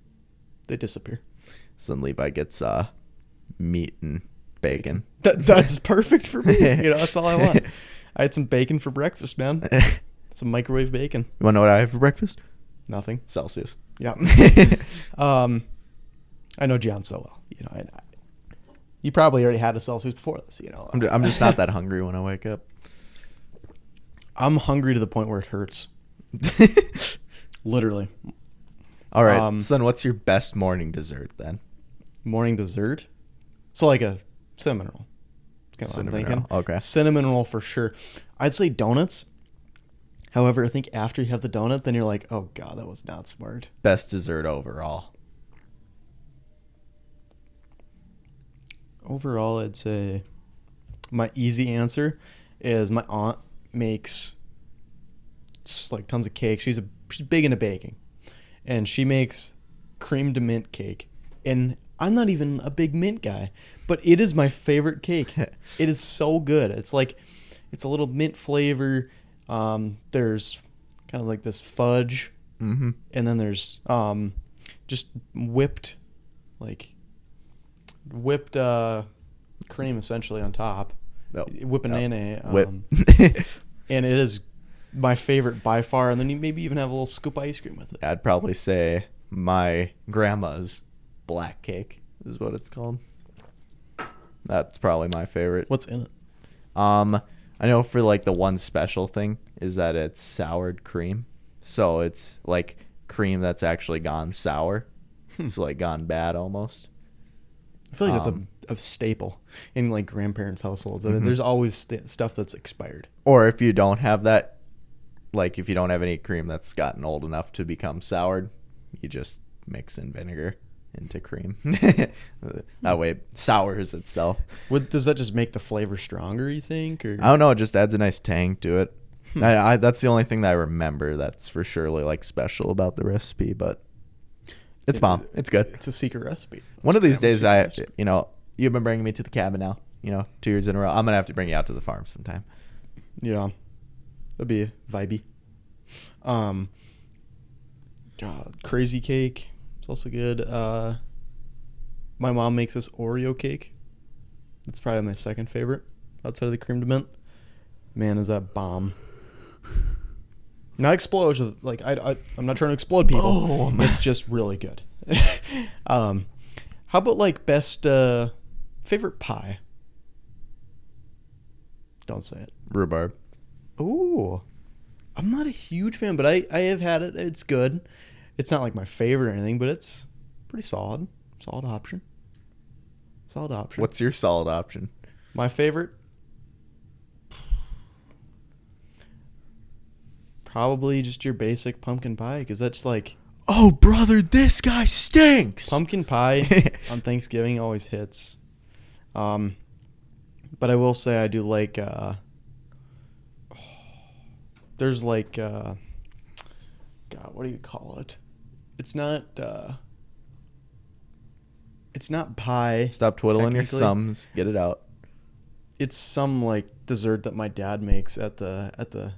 They disappear. So then Levi gets meat and bacon. That's perfect for me. That's all I want. I had some bacon for breakfast, man. Some microwave bacon. You want to know what I have for breakfast? Nothing. Celsius. Yeah. I know John so well. You probably already had a Celsius before this. I'm just not that hungry when I wake up. I'm hungry to the point where it hurts. Literally. All right, son, what's your best morning dessert then? Morning dessert? So like a cinnamon roll. That's kind of what I'm thinking. Okay. Cinnamon roll for sure. I'd say donuts. However, I think after you have the donut, then you're like, oh, God, that was not smart. Best dessert overall? Overall, I'd say my easy answer is my aunt makes like tons of cake. She's big into baking. And she makes cream de mint cake. And I'm not even a big mint guy, but it is my favorite cake. It is so good. It's a little mint flavor. There's kind of like this fudge. Mm-hmm. And then there's just whipped cream essentially on top. Whip. And it is my favorite by far, and then you maybe even have a little scoop of ice cream with it. I'd probably say my grandma's black cake is what it's called. That's probably my favorite. What's in it? I know for like the one special thing is that it's soured cream. So it's like cream that's actually gone sour. It's like gone bad almost. I feel like that's a staple in like grandparents' households. Mm-hmm. There's always stuff that's expired. Or if you don't have that, like if you don't have any cream that's gotten old enough to become soured, you just mix in vinegar into cream. That way it sours itself. Does that just make the flavor stronger, you think? Or? I don't know. It just adds a nice tang to it. That's the only thing that I remember that's for surely like special about the recipe, but it's bomb. It's good. It's a secret recipe. One of these days, you've been bringing me to the cabin now, 2 years in a row. I'm going to have to bring you out to the farm sometime. Yeah. That'd be vibey. God, crazy cake. It's also good. My mom makes this Oreo cake. It's probably my second favorite outside of the cream de mint. Man, is that bomb. Not explosive. Like, I'm not trying to explode people. Oh, it's just really good. How about, like, best favorite pie? Don't say it. Rhubarb. Ooh. I'm not a huge fan, but I have had it. It's good. It's not like my favorite or anything, but it's pretty solid. Solid option. Solid option. What's your solid option? My favorite? Probably just your basic pumpkin pie, because that's like... Oh, brother, this guy stinks. Pumpkin pie on Thanksgiving always hits. But I will say I do like... there's like... God, what do you call it? It's not pie. Stop twiddling your technically. thumbs. Get it out. It's some like dessert that my dad makes at the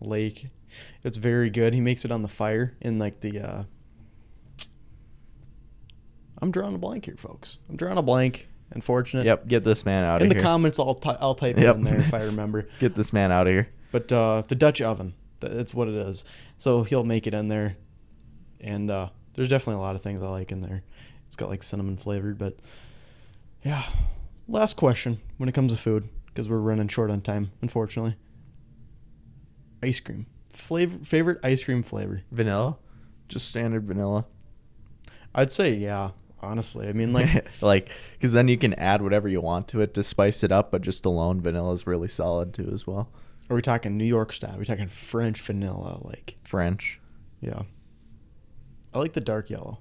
lake. It's very good. He makes it on the fire in like the I'm drawing a blank here, folks. I'm drawing a blank. Unfortunate. Yep, get this man out of in here. the comments, I'll type Yep. it in there if I remember. Get this man out of here. But the Dutch oven, that's what it is. So he'll make it in there, and there's definitely a lot of things I like in there. It's got like cinnamon flavored, but yeah. Last question when it comes to food, because we're running short on time, unfortunately. Ice cream. Favorite ice cream flavor? Vanilla? Just standard vanilla. I'd say, yeah, honestly. I mean, like... like, because then you can add whatever you want to it to spice it up, but just alone vanilla is really solid too as well. Are we talking New York style? Are we talking French vanilla? Like French. Yeah. I like the dark yellow.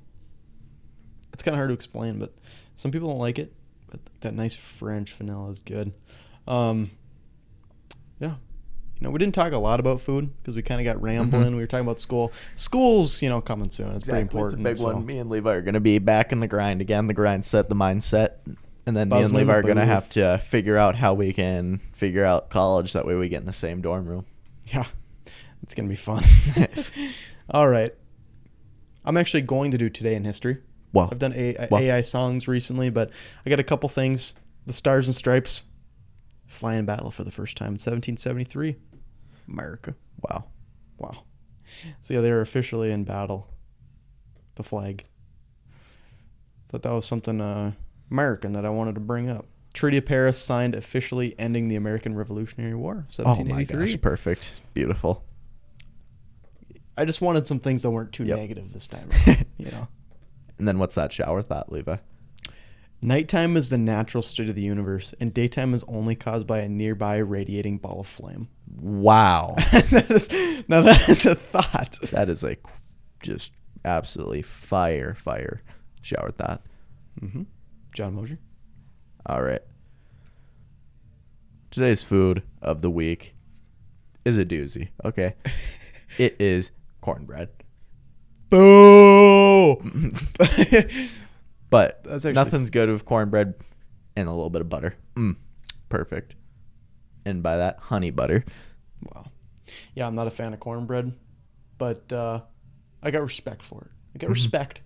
It's kind of hard to explain, but some people don't like it. But that nice French vanilla is good. Yeah. You know, we didn't talk a lot about food because we kind of got rambling. Mm-hmm. We were talking about school. School's, coming soon. It's Exactly. pretty important. It's a big one. Me and Levi are going to be back in the grind again. The grind set, the mindset. And then me and Buzzing Levi in the are going to booth. have to figure out how we can figure out college. That way we get in the same dorm room. Yeah. It's going to be fun. All right. I'm actually going to do Today in History. Wow. I've done AI songs recently, but I got a couple things. The Stars and Stripes fly in battle for the first time in 1773. America. Wow. Wow. So yeah, they were officially in battle. The flag. Thought that was something American that I wanted to bring up. Treaty of Paris signed officially ending the American Revolutionary War, 1783. Oh my gosh, perfect. Beautiful. I just wanted some things that weren't too Yep. negative this time. And then what's that shower thought, Levi? Nighttime is the natural state of the universe, and daytime is only caused by a nearby radiating ball of flame. Wow. That is a thought. That is a just absolutely fire shower thought. Mm-hmm. John Mosier. All right. Today's food of the week is a doozy, okay? It is cornbread. Boo! But That's actually- nothing's good with cornbread and a little bit of butter. Perfect. And by that, honey butter. Wow. Yeah, I'm not a fan of cornbread, but I got respect for it. I got respect.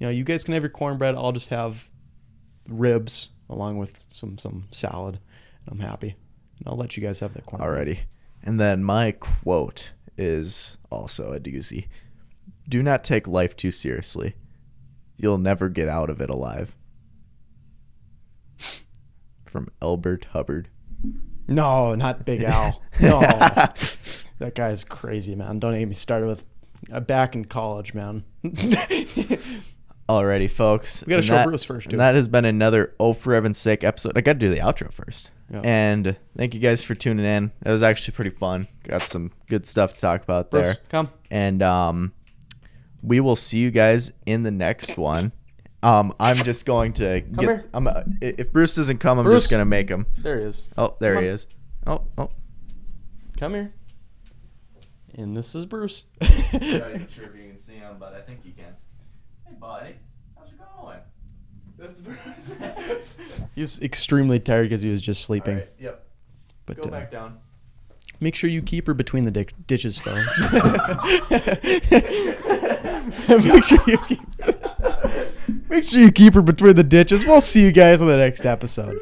You guys can have your cornbread. I'll just have ribs along with some salad. And I'm happy. And I'll let you guys have that cornbread. Alrighty. And then my quote is also a doozy. Do not take life too seriously. You'll never get out of it alive. From Elbert Hubbard. No, not Big Al. No. That guy's crazy, man. Don't get me started with back in college, man. Alrighty, folks. We got to And show that- Bruce first, too. And that has been another Oh For Heaven's Sake episode. I got to do the outro first. Yeah. And thank you guys for tuning in. It was actually pretty fun. Got some good stuff to talk about Bruce, there. come. And we will see you guys in the next one. I'm just going to here. if Bruce doesn't come, I'm Bruce. just going to make him. There he is. Oh, there Come he on. is. Oh. Come here. And this is Bruce. I'm not even sure if you can see him, but I think you can. Hey, buddy. How's it going? That's Bruce. He's extremely tired because he was just sleeping. All right, yep. But Go back down. make sure you keep her between the ditches, folks. Make sure you keep her between the ditches. We'll see you guys on the next episode.